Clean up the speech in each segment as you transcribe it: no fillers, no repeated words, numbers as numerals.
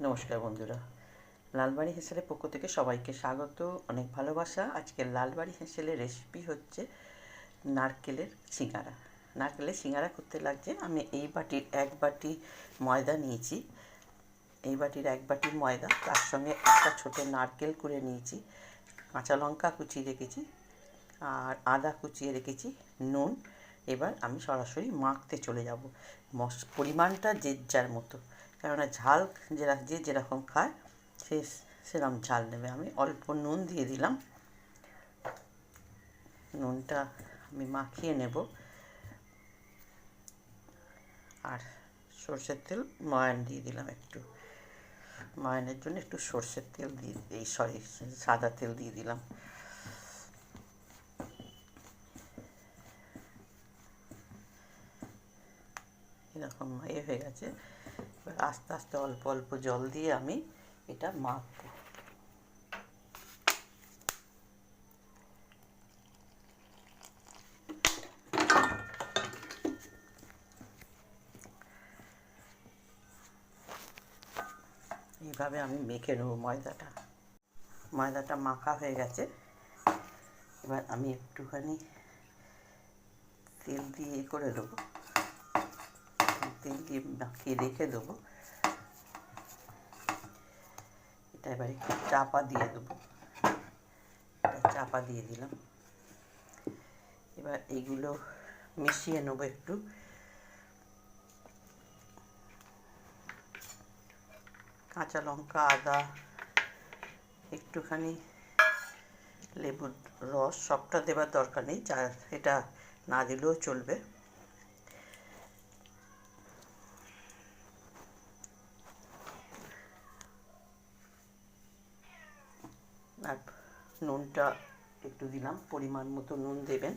নমস্কার বন্ধুরা, লালবাড়ি হেঁসেলের পক্ষ থেকে সবাইকে স্বাগত, অনেক ভালোবাসা। আজকের লালবাড়ি হেঁসেলের রেসিপি হচ্ছে নারকেলের সিঙ্গারা। নারকেলের সিঙ্গারা করতে লাগছে, আমি এই বাটির 1 বাটি ময়দা নিয়েছি। এই বাটির 1 বাটি ময়দা, তার সঙ্গে একটা ছোটো নারকেল করে নিয়েছি, কাঁচা লঙ্কা কুচিয়ে রেখেছি, আর আদা কুচিয়ে রেখেছি, নুন। এবার আমি সরাসরি মাখতে চলে যাব। পরিমাণটা যে যার মতো, কেননা ঝাল যে যেরকম খায় সে সেরকম ঝাল নেবে। আমি অল্প নুন দিয়ে দিলাম, নুনটা আমি মাখিয়ে নেব। আর সর্ষের তেল ময়ান দিয়ে দিলাম, একটু ময়ানের জন্য একটু সর্ষের তেল দিয়ে সাদা তেল দিয়ে দিলাম। এরকম হয়ে গেছে। এবার আস্তে আস্তে অল্প অল্প জল দিয়ে আমি এটা মাখবো। এইভাবে আমি মেখে নেব ময়দাটা মাখা হয়ে গেছে। এবার আমি একটুখানি তেল দিয়ে করে দেবো, তেল দিয়ে মাখিয়ে রেখে দেবো। এটা এবার একটু চাপা দিয়ে দেবো, চাপা দিয়ে দিলাম। এবার এইগুলো মিশিয়ে নেবো একটু। কাঁচা লঙ্কা, আদা, একটুখানি লেবুর রস, সবটা দেবার দরকার নেই, এটা না দিলেও চলবে। আর নুনটা একটু দিলাম, পরিমাণ মতো নুন দেবেন।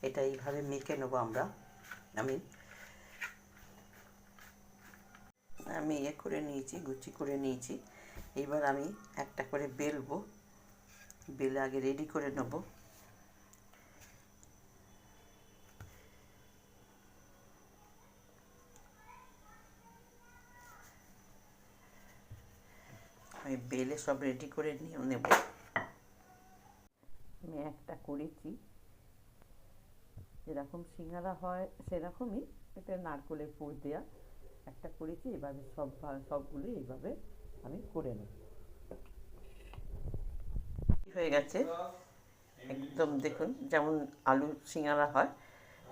এটা এইভাবে মেখে নেবো আমরা। আমি করে নিয়েছি, গুচি করে নিয়েছি। এবার আমি একটা করে বেলবো, বেলে আগে রেডি করে নেব। আমি বেলে সব রেডি করে নিয়ে নেব। আমি একটা করেছি, যেরকম সিঙ্গারা হয় সেরকমই, এটা নারকেলের পুর দেওয়া একটা করেছি। এভাবে সবগুলো এইভাবে আমি করে নেব। হয়ে গেছে একদম, দেখুন যেমন আলু সিঙ্গারা হয়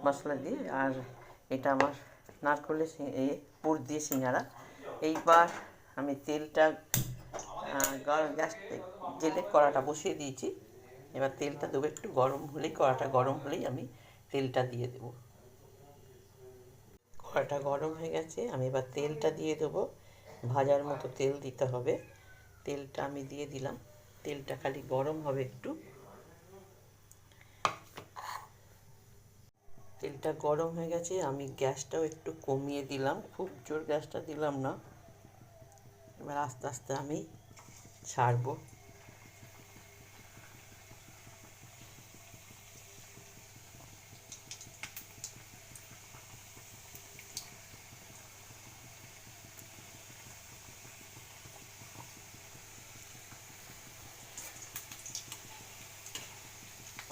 মশলা দিয়ে, আর এটা আমার নারকেলের পুর দিয়ে সিঙ্গারা। এইবার আমি তেলটা গ্যাস জেলে কড়াটা বসিয়ে দিয়েছি। এবার তেলটা দেবো, একটু গরম হলেই, কড়াটা গরম হলেই আমি তেলটা দিয়ে দেবো। কড়াটা গরম হয়ে গেছে, আমি এবার তেলটা দিয়ে দেবো। ভাজার মতো তেল দিতে হবে। তেলটা আমি দিয়ে দিলাম, তেলটা খালি গরম হবে একটু। তেলটা গরম হয়ে গেছে, আমি গ্যাসটাও একটু কমিয়ে দিলাম, খুব জোর গ্যাসটা দিলাম না। এবার আস্তে আস্তে আমি ছাড়বো।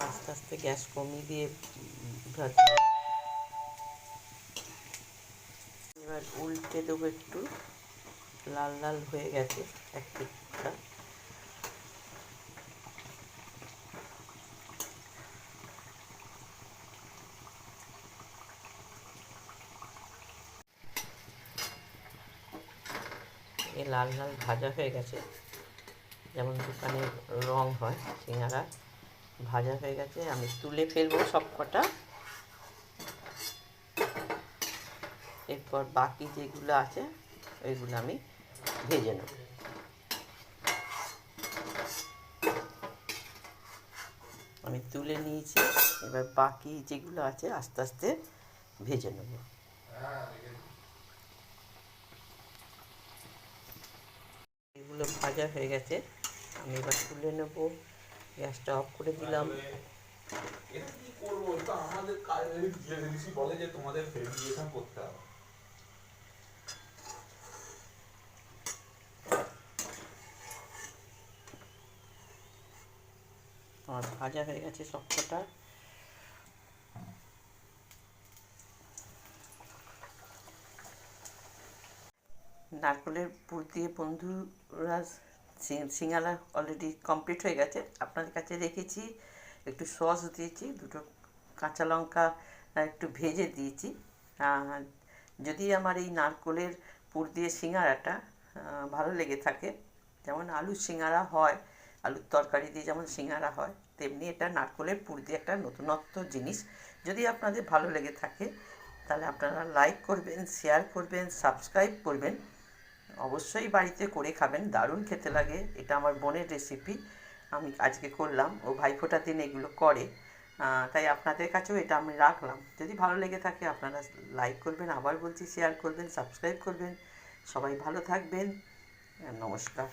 আস্তে আস্তে গ্যাস কমিয়ে দিয়ে ভাজবো। এবার উল্টে দেবো, একটু লাল লাল হয়ে গেছে এক পিঠটা। এ লাল লাল ভাজা হয়ে গেছে, যেমন দোকানে রং হয় সিঙ্গারা, ভাজা হয়ে গেছে। আমি তুলে ফেলবো সব কটা। এরপর বাকি যেগুলো আছে ওইগুলো আমি ভেজে নেব। আমি তুলে নিয়েছি, এবার বাকি যেগুলো আছে আস্তে আস্তে ভেজে নেব। এগুলো ভাজা হয়ে গেছে, আমি এবার তুলে নেব। গ্যাসটা অফ করে দিলাম। আমার ভাজা হয়ে গেছে সবকটা। নারকেলের পুর দিয়ে বন্ধুরা সিঙ্গারা অলরেডি কমপ্লিট হয়ে গেছে। আপনাদের কাছে রেখেছি, একটু সস দিয়েছি, দুটো কাঁচা লঙ্কা একটু ভেজে দিয়েছি। যদি আমার এই নারকেলের পুর দিয়ে সিঙ্গারাটা ভালো লেগে থাকে, যেমন আলুর সিঙ্গারা হয়, আলুর তরকারি দিয়ে যেমন সিঙ্গারা হয়, তেমনি এটা নারকেলের পুর দিয়ে একটা নতুনত্ব জিনিস। যদি আপনাদের ভালো লেগে থাকে তাহলে আপনারা লাইক করবেন, শেয়ার করবেন, সাবস্ক্রাইব করবেন। অবশ্যই বাড়িতে করে খাবেন, দারুণ খেতে লাগে। এটা আমার বোনের রেসিপি, আমি আজকে করলাম, ও ভাইফোঁটার দিন এগুলো করে, তাই আপনাদের কাছেও এটা আমি রাখলাম। যদি ভালো লেগে থাকে আপনারা লাইক করবেন, আবার বলছি শেয়ার করবেন, সাবস্ক্রাইব করবেন। সবাই ভালো থাকবেন, নমস্কার।